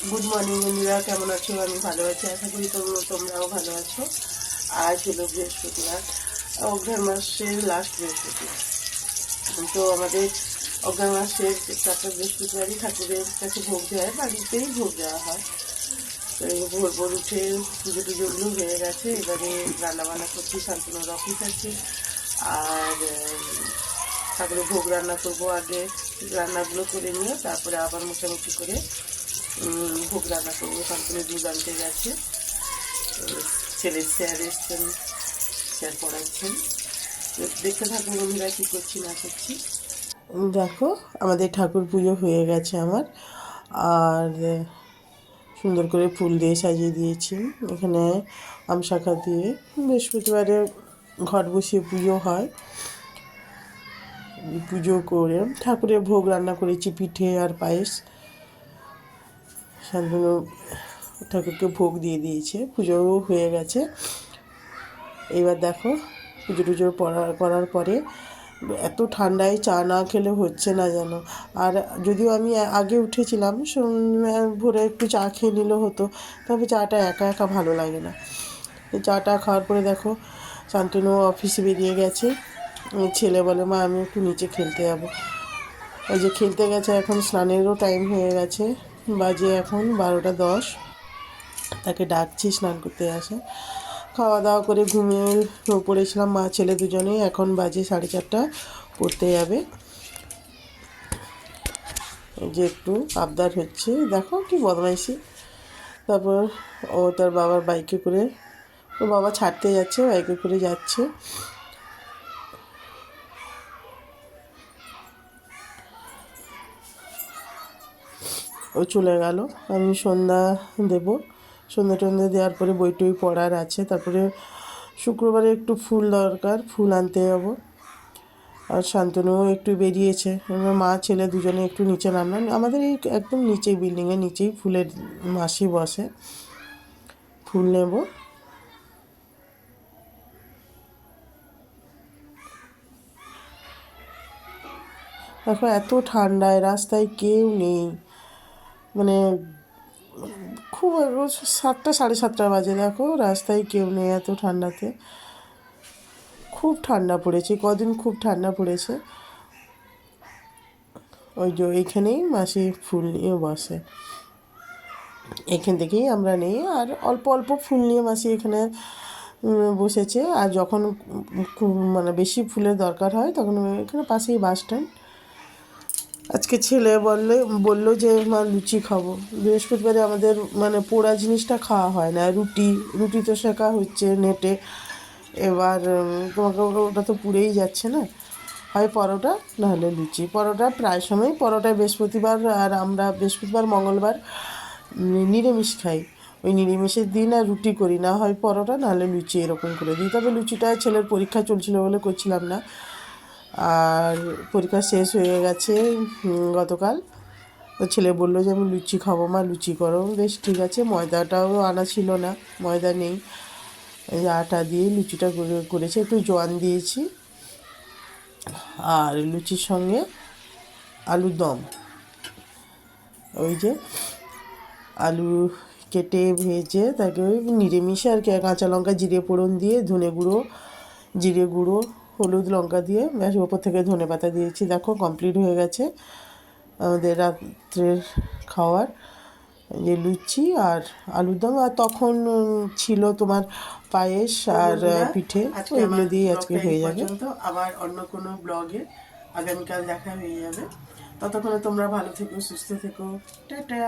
Good morning বন্ধুরা, কেমন আছো? আমি ভালো আছি, আশা করি তোমরাও ভালো আছো। আজ হলো বৃহস্পতিবার, অঘ্রাণ মাসের লাস্ট বৃহস্পতিবার। তো আমাদের অঘ্রাণ মাসের চারটা বৃহস্পতিবারই ঠাকুরের কাছে ভোগ দেওয়া, বাড়িতেই ভোগ দেওয়া হয়। তো এই ভোর ভোর উঠে পুজো টুজোগুলো হয়ে গেছে, এবারে রান্নাবান্না করছি। শান্তনুর অফিস আছে, আর ঠাকুরের ভোগ রান্না করবো। আগে রান্নাগুলো করে নিয়ে তারপরে আবার মোটামুটি করে ভোগ রান্না করবো। শান্তনু দুধ আনতে গেছে, ছেলের স্যার এসছেন, স্যার পড়াচ্ছেন। দেখতে থাকুন বন্ধুরা কী করছি না করছি। দেখো, আমাদের ঠাকুর পুজো হয়ে গেছে আমার, আর সুন্দর করে ফুল দিয়ে সাজিয়ে দিয়েছি। এখানে আম শাখা দিয়ে বৃহস্পতিবারে ঘট বসিয়ে পুজো হয়। পুজো করে ঠাকুরের ভোগ রান্না করেছি, পিঠে আর পায়েস। শান্তনু ঠাকুরকে ভোগ দিয়ে দিয়েছে, পুজোও হয়ে গেছে। এবার দেখো, পুজো টুজো করার পরে এত ঠান্ডায় চা না খেলে হচ্ছে না যেন। আর যদিও আমি আগে উঠেছিলাম, ভোরে একটু চা খেয়ে নিলেও হতো, তবে চাটা একা একা ভালো লাগে না। চাটা খাওয়ার পরে দেখো, শান্তনু অফিসে বেরিয়ে গেছে। ছেলে বলে, মা আমি একটু নিচে খেলতে যাবো। ওই যে খেলতে গেছে, এখন স্নানেরও টাইম হয়ে গেছে, বাজে এখন 12টা 10। তাকে ডাকছি স্নান করতে আসে। খাওয়া দাওয়া করে ঘুমিয়ে পড়েছিলাম মা ছেলে দুজনেই। এখন বাজে 4:30, পড়তে যাবে। এই যে একটু আবদার হচ্ছে, দেখো কি বদমাইশি। তারপর ও তার বাবার বাইকে করে, ও বাবা ছাড়তে যাচ্ছে, বাইকে করে যাচ্ছে। ও চলে গেল। আমি সন্ধ্যা দেব, সন্ধ্যা টন্ধ্যা দেওয়ার পরে বই টই পড়ার আছে। তারপরে শুক্রবারে একটু ফুল দরকার, ফুল আনতে যাবো। আর শান্তনুও একটু বেরিয়েছে। এবার মা ছেলে দুজনে একটু নিচে নামলাম। আমাদের এই একদম নিচেই, বিল্ডিংয়ের নিচেই ফুলের মাসি বসে, ফুল নেব। দেখো এত ঠান্ডায় রাস্তায় কেউ নেই, মানে খুব 7টা 7:30 বাজে, দেখো রাস্তায় কেউ নেই এত ঠান্ডাতে। খুব ঠান্ডা পড়েছে কদিন, খুব ঠান্ডা পড়েছে। ওই যে এইখানেই মাসি ফুল নিয়ে বসে, এখান থেকেই আমরা নিই। আর অল্প অল্প ফুল নিয়ে মাসি এখানে বসেছে। আর যখন খুব মানে বেশি ফুলের দরকার হয় তখন এখানে পাশেই বাস স্ট্যান্ড। আজকে ছেলে বললো যে মা লুচি খাবো। বৃহস্পতিবারে আমাদের মানে পোড়া জিনিসটা খাওয়া হয় না, রুটি তো শেখা হচ্ছে নেটে। এবার তোমাকে ওটা তো পুড়েই যাচ্ছে না, হয় পরোটা নাহলে লুচি। পরোটা প্রায় সময় পরোটা বৃহস্পতিবার, আর আমরা বৃহস্পতিবার মঙ্গলবার নিরামিষ খাই। ওই নিরামিষের দিন আর রুটি করি না, হয় পরোটা নাহলে লুচি, এরকম করে দিই। তবে লুচিটা ছেলের পরীক্ষা চলছিল বলে করছিলাম না। আর পরীক্ষা শেষ হয়ে গেছে গতকাল। তো ছেলে বললো যে আমি লুচি খাবো, মা লুচি করো। বেশ ঠিক আছে। ময়দাটাও আনা ছিল না, ময়দা নেই, এই আটা দিয়ে লুচিটা করেছে। একটু জোয়ান দিয়েছি। আর লুচির সঙ্গে আলুর দম, ওই যে আলু কেটে ভেজে তাকে ওই নিরামিষে আর কি, কাঁচা লঙ্কা জিরে ফোড়ন দিয়ে, ধনে গুঁড়ো, জিরে গুঁড়ো, হলুদ লঙ্কা দিয়ে, ব্যাস ওপর থেকে ধনে পাতা দিয়েছি। দেখো কমপ্লিট হয়ে গেছে আমাদের রাত্রের খাওয়ার, যে লুচি আর আলুর দম। আর তখন ছিল তোমার পায়েস আর পিঠে, ওইগুলো দিয়ে আজকে হয়ে যাবে। আবার অন্য কোনো ব্লগে আগামীকাল দেখা হয়ে যাবে। ততক্ষণে তোমরা ভালো থেকো, সুস্থ থেকো, টাটা।